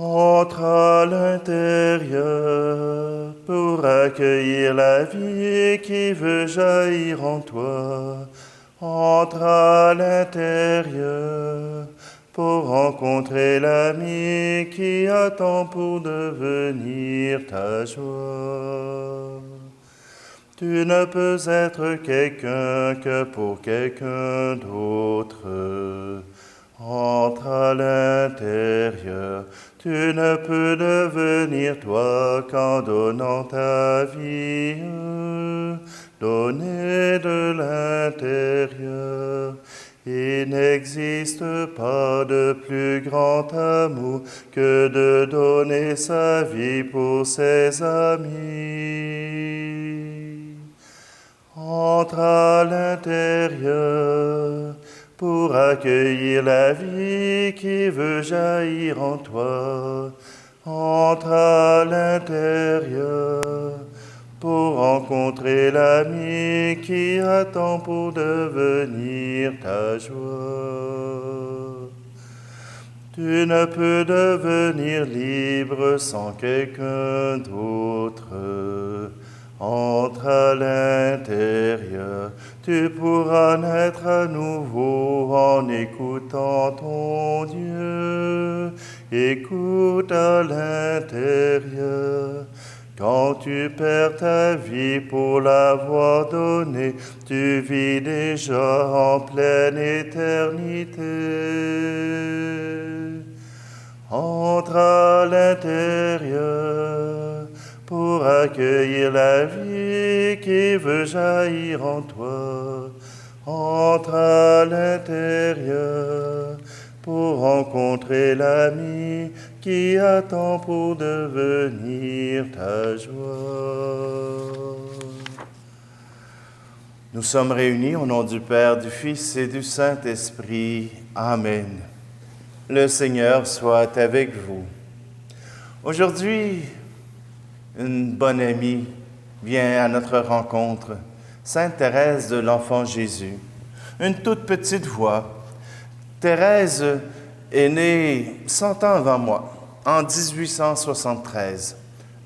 Entre à l'intérieur pour accueillir la vie qui veut jaillir en toi. Entre à l'intérieur pour rencontrer l'ami qui attend pour devenir ta joie. Tu ne peux être quelqu'un que pour quelqu'un d'autre. Entre à l'intérieur, tu ne peux devenir toi qu'en donnant ta vie, donner de l'intérieur. Il n'existe pas de plus grand amour que de donner sa vie pour ses amis. Entre à l'intérieur pour accueillir la vie qui veut jaillir en toi. Entre à l'intérieur pour rencontrer l'ami qui attend pour devenir ta joie. Tu ne peux devenir libre sans quelqu'un d'autre. Entre à l'intérieur, tu pourras naître à nouveau en écoutant ton Dieu. Écoute à l'intérieur. Quand tu perds ta vie pour l'avoir donnée, tu vis déjà en pleine éternité. Entre à l'intérieur pour accueillir la vie qui veut jaillir en toi. Entre à l'intérieur pour rencontrer l'ami qui attend pour devenir ta joie. Nous sommes réunis au nom du Père, du Fils et du Saint-Esprit. Amen. Le Seigneur soit avec vous. Aujourd'hui, une bonne amie vient à notre rencontre, Sainte Thérèse de l'Enfant Jésus. Une toute petite voix. Thérèse est née 100 ans avant moi, en 1873,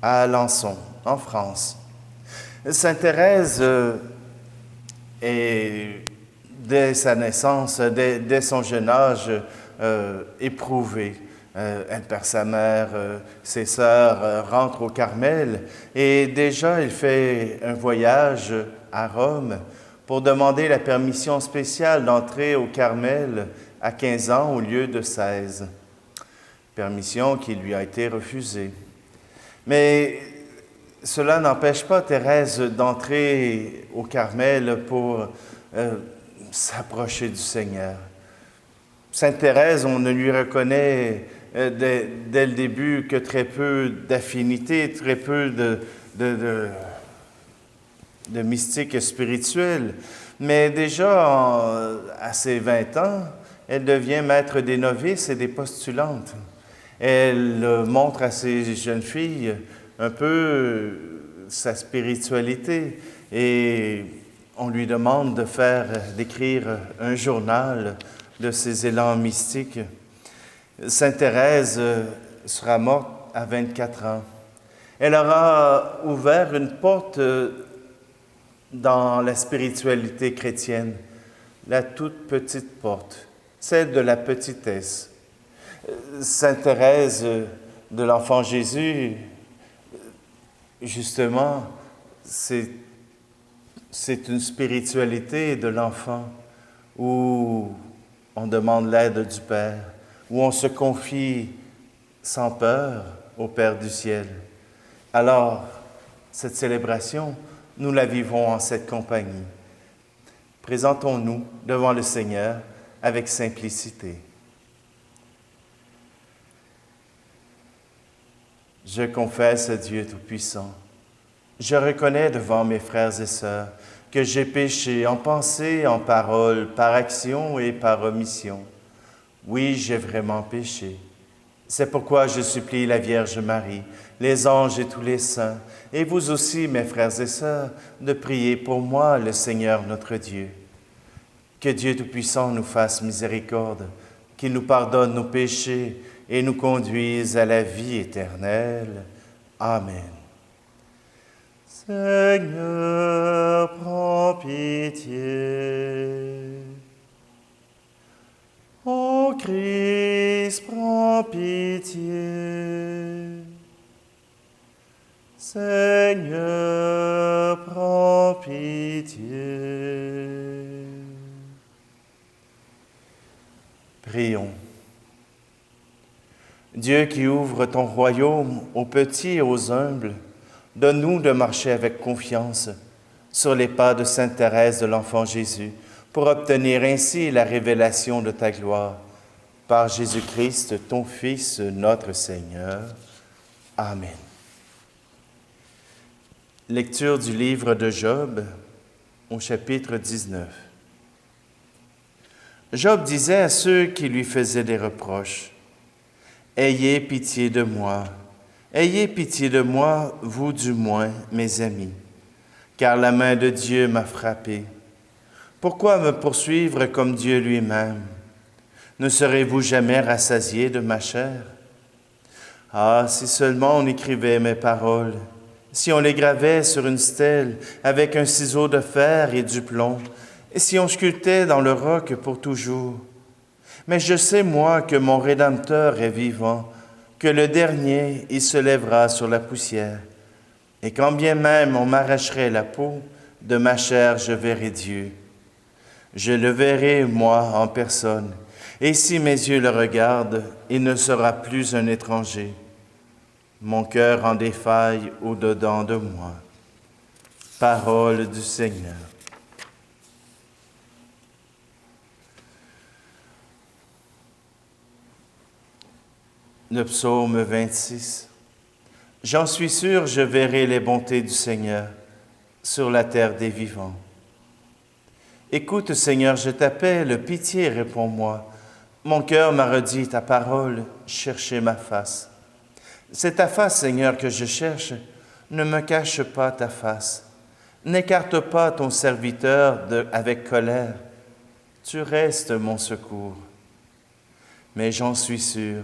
à Alençon, en France. Sainte Thérèse est, dès sa naissance, dès son jeune âge, éprouvée. Elle perd sa mère, ses sœurs rentrent au Carmel et déjà elle fait un voyage à Rome pour demander la permission spéciale d'entrer au Carmel à 15 ans au lieu de 16. Permission qui lui a été refusée. Mais cela n'empêche pas Thérèse d'entrer au Carmel pour s'approcher du Seigneur. Sainte Thérèse, on ne lui reconnaît dès le début que très peu d'affinité, très peu de mystique spirituel. Mais déjà, à ses 20 ans, elle devient maître des novices et des postulantes. Elle montre à ces jeunes filles un peu sa spiritualité et on lui demande d'écrire un journal de ses élans mystiques. Sainte Thérèse sera morte à 24 ans. Elle aura ouvert une porte dans la spiritualité chrétienne, la toute petite porte, celle de la petitesse. Sainte Thérèse de l'Enfant Jésus, justement, c'est une spiritualité de l'enfant où on demande l'aide du Père, où on se confie sans peur au Père du ciel. Alors, cette célébration, nous la vivons en cette compagnie. Présentons-nous devant le Seigneur avec simplicité. Je confesse à Dieu Tout-Puissant. Je reconnais devant mes frères et sœurs que j'ai péché en pensée, en parole, par action et par omission. Oui, j'ai vraiment péché. C'est pourquoi je supplie la Vierge Marie, les anges et tous les saints, et vous aussi, mes frères et sœurs, de prier pour moi, le Seigneur notre Dieu. Que Dieu Tout-Puissant nous fasse miséricorde, qu'il nous pardonne nos péchés et nous conduise à la vie éternelle. Amen. Seigneur, prends pitié. Ô Christ, prends pitié. Seigneur, prends pitié. Prions. Dieu qui ouvre ton royaume aux petits et aux humbles, donne-nous de marcher avec confiance sur les pas de Sainte Thérèse de l'Enfant Jésus, pour obtenir ainsi la révélation de ta gloire. Par Jésus-Christ, ton Fils, notre Seigneur. Amen. Lecture du livre de Job, au chapitre 19. Job disait à ceux qui lui faisaient des reproches, « Ayez pitié de moi, vous du moins, mes amis, car la main de Dieu m'a frappé. Pourquoi me poursuivre comme Dieu lui-même? Ne serez-vous jamais rassasiés de ma chair? Ah, si seulement on écrivait mes paroles, si on les gravait sur une stèle avec un ciseau de fer et du plomb, et si on sculptait dans le roc pour toujours. Mais je sais, moi, que mon Rédempteur est vivant, que le dernier, il se lèvera sur la poussière. Et quand bien même on m'arracherait la peau, de ma chair je verrai Dieu. Je le verrai, moi, en personne, et si mes yeux le regardent, il ne sera plus un étranger. Mon cœur en défaille au-dedans de moi. Parole du Seigneur. Le psaume 26. J'en suis sûr, je verrai les bontés du Seigneur sur la terre des vivants. Écoute, Seigneur, je t'appelle, pitié, réponds-moi. Mon cœur m'a redit ta parole, cherchez ma face. C'est ta face, Seigneur, que je cherche. Ne me cache pas ta face. N'écarte pas ton serviteur avec colère. Tu restes mon secours. Mais j'en suis sûr,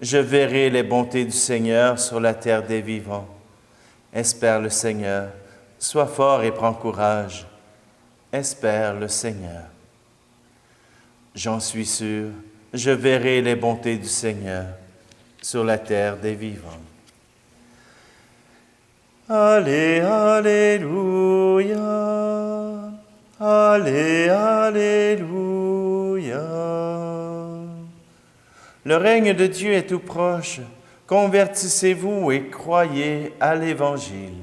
je verrai les bontés du Seigneur sur la terre des vivants. Espère le Seigneur, sois fort et prends courage. Espère le Seigneur. J'en suis sûr, je verrai les bontés du Seigneur sur la terre des vivants. Allez, alléluia, allez, alléluia. Le règne de Dieu est tout proche. Convertissez-vous et croyez à l'Évangile.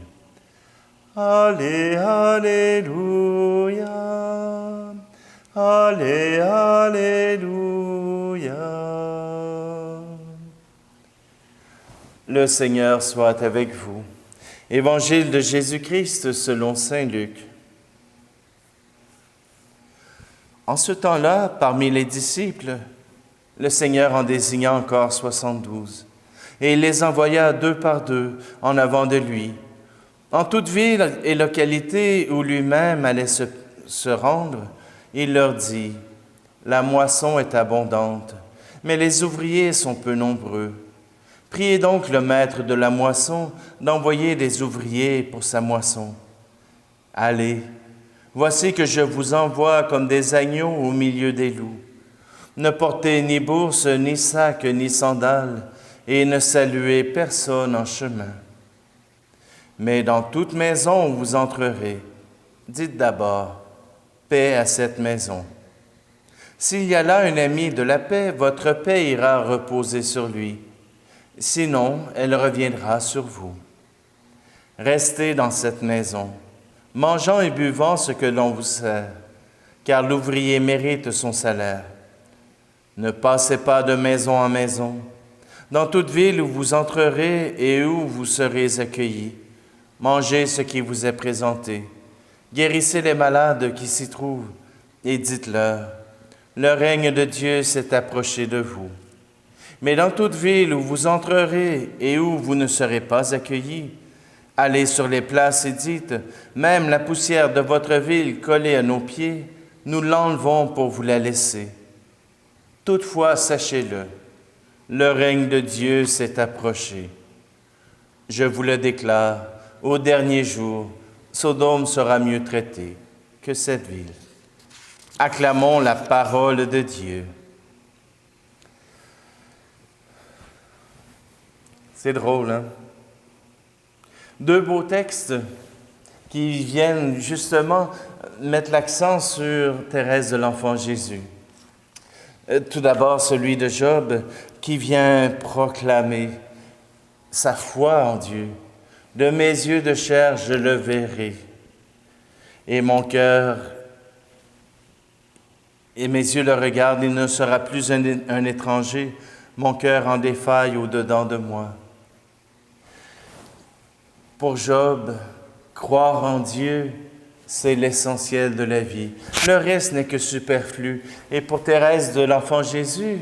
Allez, alléluia, allez, alléluia. Le Seigneur soit avec vous. Évangile de Jésus-Christ selon saint Luc. En ce temps-là, parmi les disciples, le Seigneur en désigna encore 72, et il les envoya deux par deux en avant de lui. En toute ville et localité où lui-même allait se rendre, il leur dit, « La moisson est abondante, mais les ouvriers sont peu nombreux. Priez donc le maître de la moisson d'envoyer des ouvriers pour sa moisson. Allez, voici que je vous envoie comme des agneaux au milieu des loups. Ne portez ni bourse, ni sac, ni sandales, et ne saluez personne en chemin. Mais dans toute maison où vous entrerez, dites d'abord, paix à cette maison. S'il y a là un ami de la paix, votre paix ira reposer sur lui. Sinon, elle reviendra sur vous. Restez dans cette maison, mangeant et buvant ce que l'on vous sert, car l'ouvrier mérite son salaire. Ne passez pas de maison en maison. Dans toute ville où vous entrerez et où vous serez accueillis, mangez ce qui vous est présenté. Guérissez les malades qui s'y trouvent et dites-leur, le règne de Dieu s'est approché de vous. Mais dans toute ville où vous entrerez et où vous ne serez pas accueillis, allez sur les places et dites, même la poussière de votre ville collée à nos pieds, nous l'enlevons pour vous la laisser. Toutefois, sachez-le, Le règne de Dieu s'est approché. Je vous le déclare, au dernier jour, Sodome sera mieux traitée que cette ville. Acclamons la parole de Dieu. C'est drôle, hein? Deux beaux textes qui viennent justement mettre l'accent sur Thérèse de l'Enfant Jésus. Tout d'abord, celui de Job qui vient proclamer sa foi en Dieu. De mes yeux de chair, je le verrai. Et mon cœur, et mes yeux le regardent, il ne sera plus un étranger. Mon cœur en défaille au-dedans de moi. Pour Job, croire en Dieu, c'est l'essentiel de la vie. Le reste n'est que superflu. Et pour Thérèse de l'Enfant Jésus,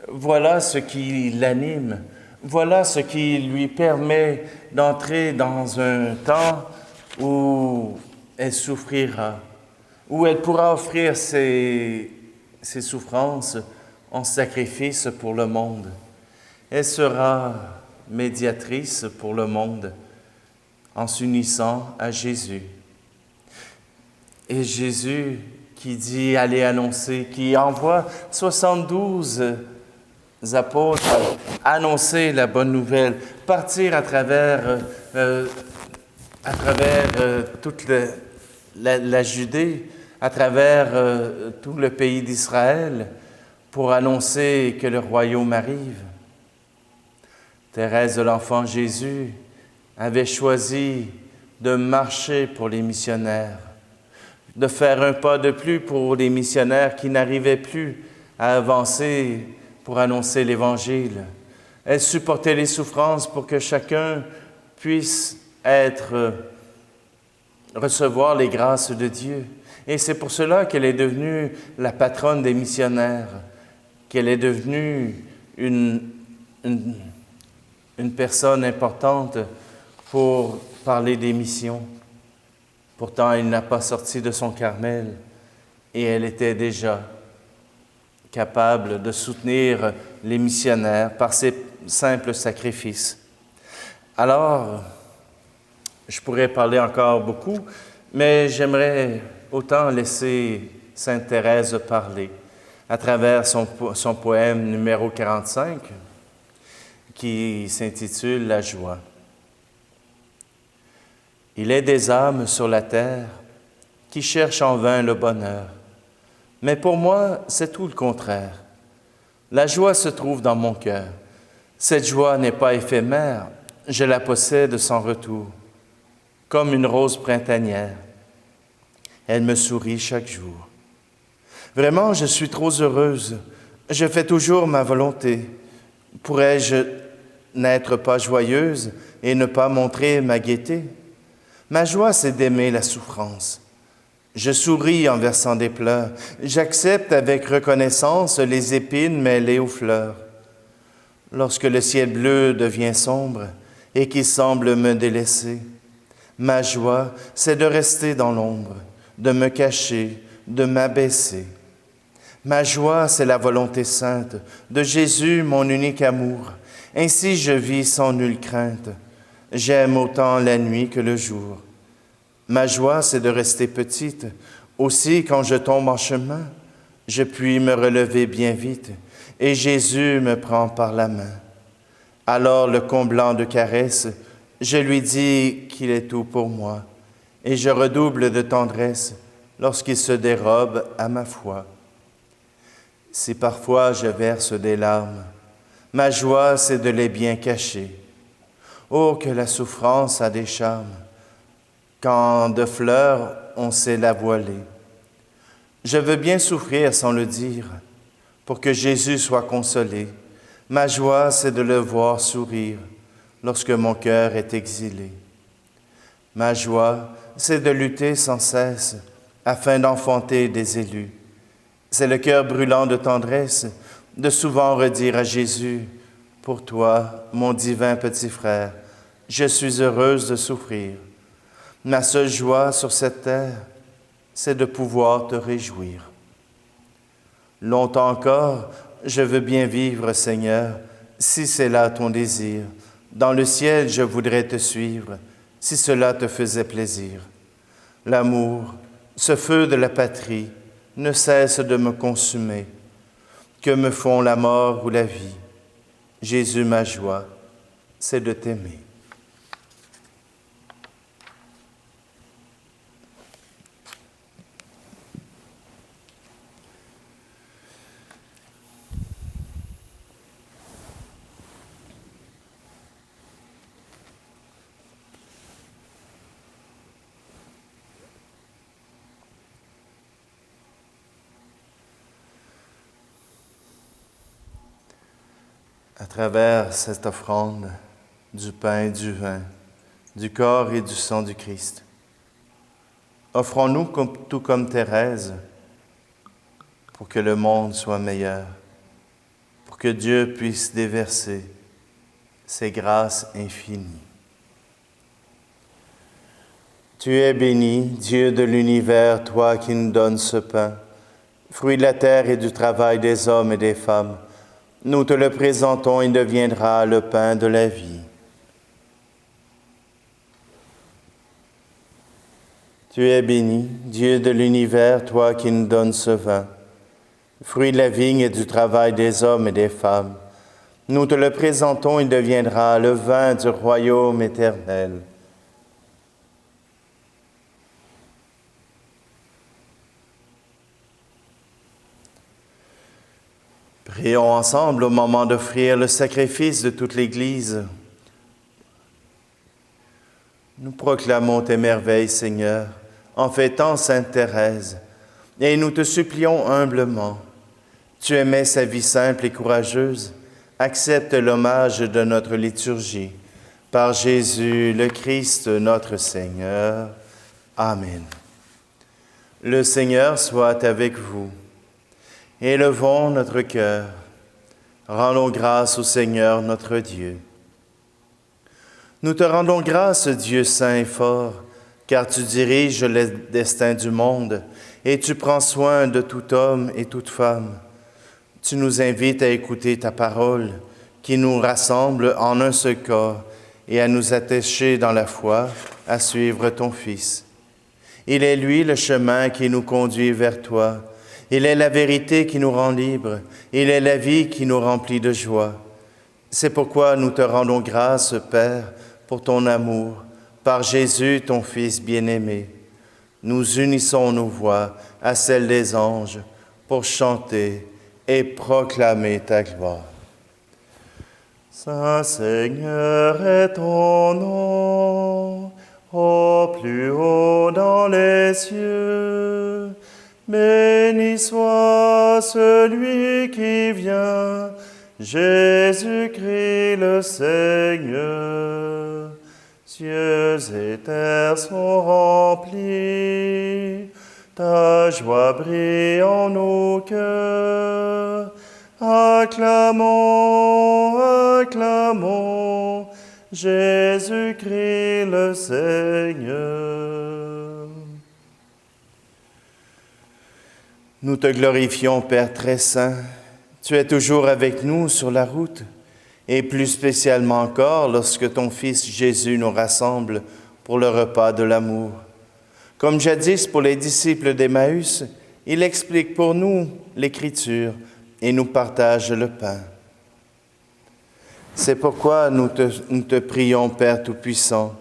voilà ce qui l'anime. Voilà ce qui lui permet d'entrer dans un temps où elle souffrira, où elle pourra offrir ses souffrances en sacrifice pour le monde. Elle sera médiatrice pour le monde en s'unissant à Jésus. Et Jésus qui dit « Allez annoncer », qui envoie 72 apôtres annoncer la bonne nouvelle, partir à travers toute la Judée, à travers tout le pays d'Israël, pour annoncer que le royaume arrive. Thérèse de l'Enfant Jésus avait choisi de marcher pour les missionnaires, de faire un pas de plus pour les missionnaires qui n'arrivaient plus à avancer pour annoncer l'Évangile. Elle supportait les souffrances pour que chacun puisse recevoir les grâces de Dieu. Et c'est pour cela qu'elle est devenue la patronne des missionnaires, qu'elle est devenue une personne importante pour parler des missions. Pourtant, elle n'a pas sorti de son Carmel et elle était déjà capable de soutenir les missionnaires par ses simples sacrifices. Alors, je pourrais parler encore beaucoup, mais j'aimerais autant laisser Sainte Thérèse parler à travers son poème numéro 45 qui s'intitule « La joie ». Il est des âmes sur la terre qui cherchent en vain le bonheur. Mais pour moi, c'est tout le contraire. La joie se trouve dans mon cœur. Cette joie n'est pas éphémère, je la possède sans retour. Comme une rose printanière, elle me sourit chaque jour. Vraiment, je suis trop heureuse. Je fais toujours ma volonté. Pourrais-je n'être pas joyeuse et ne pas montrer ma gaieté? Ma joie, c'est d'aimer la souffrance. Je souris en versant des pleurs. J'accepte avec reconnaissance les épines mêlées aux fleurs. Lorsque le ciel bleu devient sombre et qu'il semble me délaisser, ma joie, c'est de rester dans l'ombre, de me cacher, de m'abaisser. Ma joie, c'est la volonté sainte de Jésus, mon unique amour. Ainsi je vis sans nulle crainte. J'aime autant la nuit que le jour. Ma joie, c'est de rester petite. Aussi, quand je tombe en chemin, je puis me relever bien vite, et Jésus me prend par la main. Alors, le comblant de caresses, je lui dis qu'il est tout pour moi, et je redouble de tendresse lorsqu'il se dérobe à ma foi. Si parfois je verse des larmes, ma joie, c'est de les bien cacher. Oh, que la souffrance a des charmes, quand de fleurs on sait la voiler. Je veux bien souffrir sans le dire, pour que Jésus soit consolé. Ma joie, c'est de le voir sourire lorsque mon cœur est exilé. Ma joie, c'est de lutter sans cesse afin d'enfanter des élus. C'est le cœur brûlant de tendresse de souvent redire à Jésus, « Pour toi, mon divin petit frère, je suis heureuse de souffrir. Ma seule joie sur cette terre, c'est de pouvoir te réjouir. Longtemps encore, je veux bien vivre, Seigneur, si c'est là ton désir. Dans le ciel, je voudrais te suivre, si cela te faisait plaisir. L'amour, ce feu de la patrie, ne cesse de me consumer. Que me font la mort ou la vie? Jésus, ma joie, c'est de t'aimer. À travers cette offrande du pain et du vin, du corps et du sang du Christ, offrons-nous tout comme Thérèse pour que le monde soit meilleur, pour que Dieu puisse déverser ses grâces infinies. Tu es béni, Dieu de l'univers, toi qui nous donnes ce pain, fruit de la terre et du travail des hommes et des femmes. Nous te le présentons, il deviendra le pain de la vie. Tu es béni, Dieu de l'univers, toi qui nous donnes ce vin, fruit de la vigne et du travail des hommes et des femmes. Nous te le présentons, il deviendra le vin du royaume éternel. Prions ensemble au moment d'offrir le sacrifice de toute l'Église. Nous proclamons tes merveilles, Seigneur, en fêtant Sainte Thérèse, et nous te supplions humblement. Tu aimais sa vie simple et courageuse, accepte l'hommage de notre liturgie. Par Jésus le Christ, notre Seigneur. Amen. Le Seigneur soit avec vous. Élevons notre cœur, rendons grâce au Seigneur notre Dieu. Nous te rendons grâce, Dieu saint et fort, car tu diriges le destin du monde et tu prends soin de tout homme et toute femme. Tu nous invites à écouter ta parole qui nous rassemble en un seul corps et à nous attacher dans la foi à suivre ton Fils. Il est lui le chemin qui nous conduit vers toi. Il est la vérité qui nous rend libres. Il est la vie qui nous remplit de joie. C'est pourquoi nous te rendons grâce, Père, pour ton amour, par Jésus, ton Fils bien-aimé. Nous unissons nos voix à celles des anges pour chanter et proclamer ta gloire. Saint Seigneur est ton nom, au plus haut dans les cieux. Béni soit celui qui vient, Jésus-Christ le Seigneur. Cieux et terre sont remplis, ta joie brille en nos cœurs. Acclamons, acclamons, Jésus-Christ le Seigneur. Nous te glorifions, Père très saint. Tu es toujours avec nous sur la route, et plus spécialement encore lorsque ton Fils Jésus nous rassemble pour le repas de l'amour. Comme jadis pour les disciples d'Emmaüs, il explique pour nous l'Écriture et nous partage le pain. C'est pourquoi nous te prions, Père Tout-Puissant,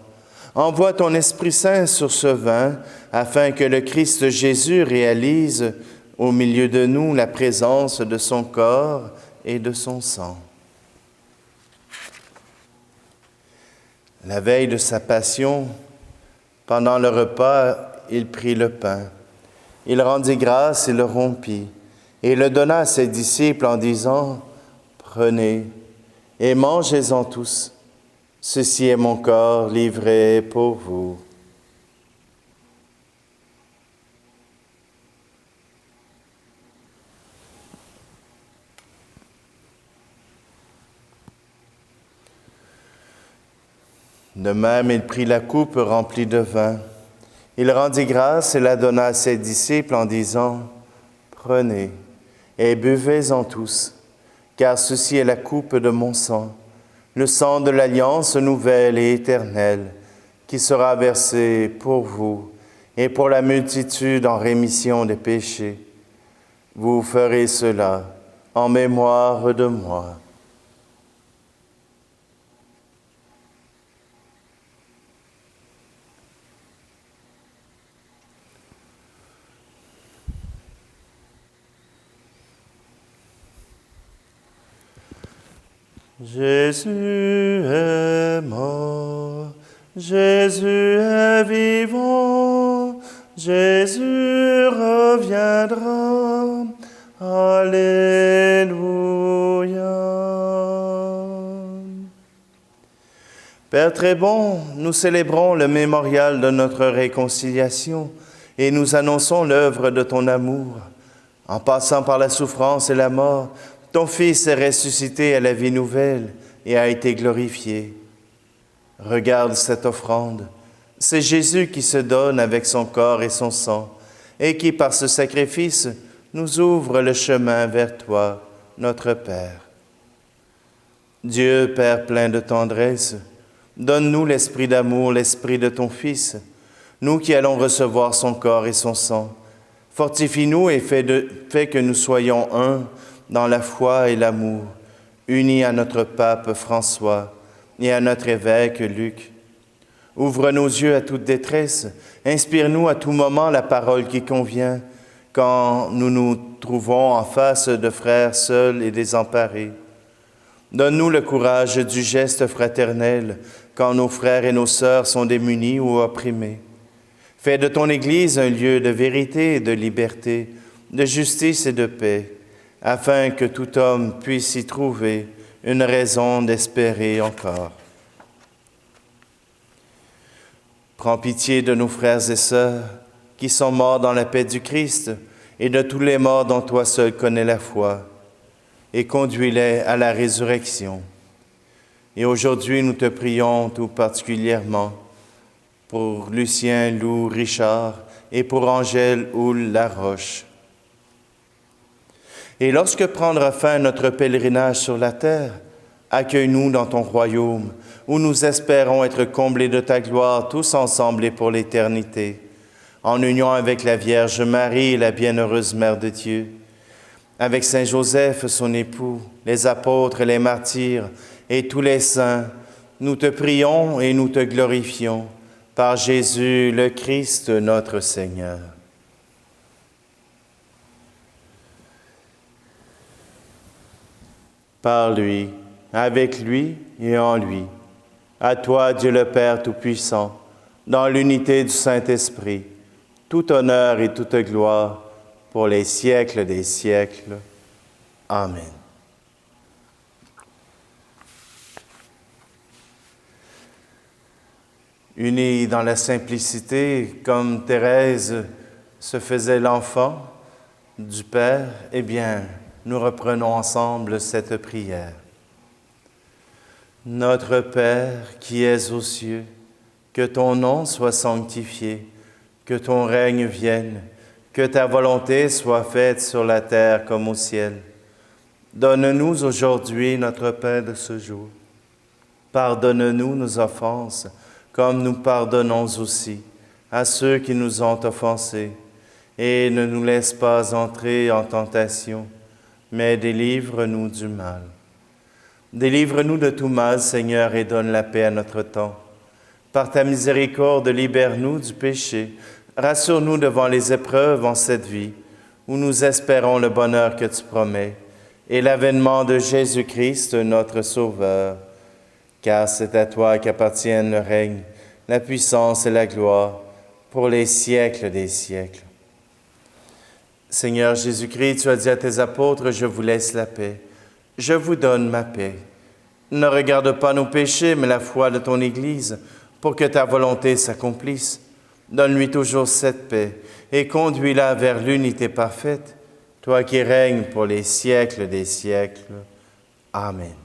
envoie ton Esprit Saint sur ce vin, afin que le Christ Jésus réalise au milieu de nous la présence de son corps et de son sang. La veille de sa passion, pendant le repas, il prit le pain. Il rendit grâce et le rompit, et le donna à ses disciples en disant, « Prenez et mangez-en tous. Ceci est mon corps livré pour vous. » De même, il prit la coupe remplie de vin. Il rendit grâce et la donna à ses disciples en disant, « Prenez et buvez-en tous, car ceci est la coupe de mon sang, le sang de l'alliance nouvelle et éternelle, qui sera versé pour vous et pour la multitude en rémission des péchés. Vous ferez cela en mémoire de moi. Jésus est mort, Jésus est vivant, Jésus reviendra. Alléluia. Père très bon, nous célébrons le mémorial de notre réconciliation et nous annonçons l'œuvre de ton amour. En passant par la souffrance et la mort, ton Fils est ressuscité à la vie nouvelle et a été glorifié. Regarde cette offrande. C'est Jésus qui se donne avec son corps et son sang et qui, par ce sacrifice, nous ouvre le chemin vers toi, notre Père. Dieu, Père plein de tendresse, donne-nous l'esprit d'amour, l'esprit de ton Fils, nous qui allons recevoir son corps et son sang. Fortifie-nous et fais que nous soyons un dans la foi et l'amour, unis à notre pape François et à notre évêque Luc. Ouvre nos yeux à toute détresse, inspire-nous à tout moment la parole qui convient, quand nous nous trouvons en face de frères seuls et désemparés. Donne-nous le courage du geste fraternel quand nos frères et nos sœurs sont démunis ou opprimés. Fais de ton Église un lieu de vérité et de liberté, de justice et de paix, afin que tout homme puisse y trouver une raison d'espérer encore. Prends pitié de nos frères et sœurs qui sont morts dans la paix du Christ et de tous les morts dont toi seul connais la foi, et conduis-les à la résurrection. Et aujourd'hui, nous te prions tout particulièrement pour Lucien Lou Richard et pour Angèle Houle Laroche. Et lorsque prendra fin notre pèlerinage sur la terre, accueille-nous dans ton royaume, où nous espérons être comblés de ta gloire tous ensemble et pour l'éternité, en union avec la Vierge Marie, la bienheureuse Mère de Dieu, avec Saint Joseph, son époux, les apôtres, les martyrs et tous les saints, nous te prions et nous te glorifions par Jésus le Christ, notre Seigneur. Par lui, avec lui et en lui, à toi, Dieu le Père Tout-Puissant, dans l'unité du Saint-Esprit, tout honneur et toute gloire pour les siècles des siècles. Amen. Unis dans la simplicité, comme Thérèse se faisait l'enfant du Père, eh bien, nous reprenons ensemble cette prière. Notre Père qui es aux cieux, que ton nom soit sanctifié, que ton règne vienne, que ta volonté soit faite sur la terre comme au ciel. Donne-nous aujourd'hui notre pain de ce jour. Pardonne-nous nos offenses, comme nous pardonnons aussi à ceux qui nous ont offensés. Et ne nous laisse pas entrer en tentation, mais délivre-nous du mal. Délivre-nous de tout mal, Seigneur, et donne la paix à notre temps. Par ta miséricorde, libère-nous du péché. Rassure-nous devant les épreuves en cette vie, où nous espérons le bonheur que tu promets, et l'avènement de Jésus-Christ, notre Sauveur. Car c'est à toi qu'appartiennent le règne, la puissance et la gloire, pour les siècles des siècles. Seigneur Jésus-Christ, tu as dit à tes apôtres, « Je vous laisse la paix. Je vous donne ma paix. Ne regarde pas nos péchés, mais la foi de ton Église, pour que ta volonté s'accomplisse. Donne-lui toujours cette paix et conduis-la vers l'unité parfaite, toi qui règnes pour les siècles des siècles. Amen.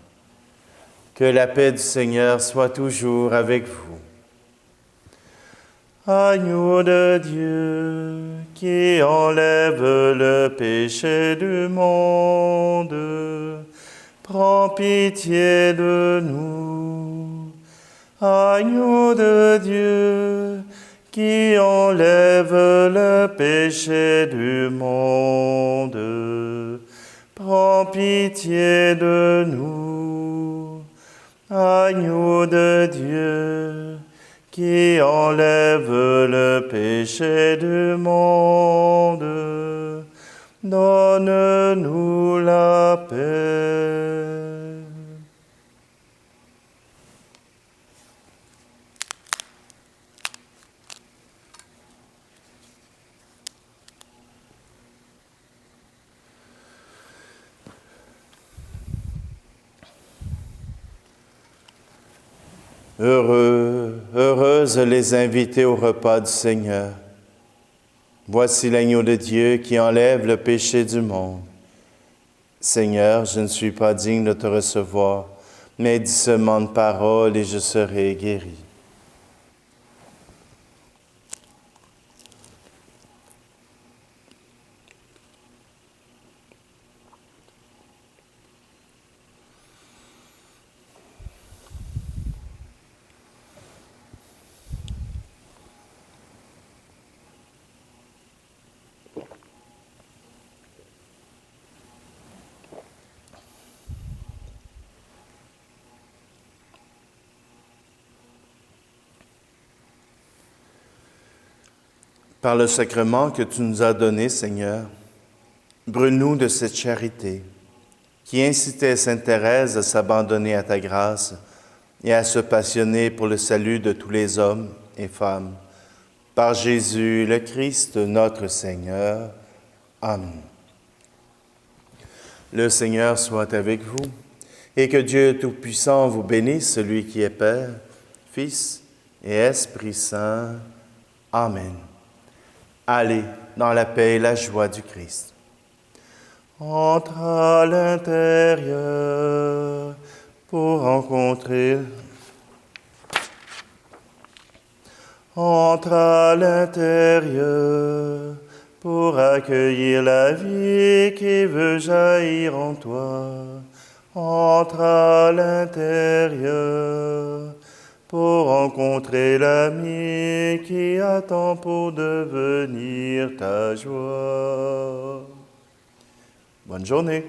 Que la paix du Seigneur soit toujours avec vous. Agneau de Dieu, qui enlève le péché du monde, prends pitié de nous. Agneau de Dieu, qui enlève le péché du monde, prends pitié de nous. Agneau de Dieu, qui enlève le péché du monde, donne-nous la paix. Heureuses les invités au repas du Seigneur. Voici l'agneau de Dieu qui enlève le péché du monde. Seigneur, je ne suis pas digne de te recevoir, mais dis seulement une parole et je serai guéri. Par le sacrement que tu nous as donné, Seigneur, brûle-nous de cette charité qui incitait Sainte Thérèse à s'abandonner à ta grâce et à se passionner pour le salut de tous les hommes et femmes. Par Jésus le Christ, notre Seigneur. Amen. Le Seigneur soit avec vous et que Dieu Tout-Puissant vous bénisse, celui qui est Père, Fils et Esprit Saint. Amen. Allez dans la paix et la joie du Christ. Entre à l'intérieur pour rencontrer. Entre à l'intérieur pour accueillir la vie qui veut jaillir en toi. Entre à l'intérieur pour rencontrer l'ami qui attend pour devenir ta joie. Bonne journée.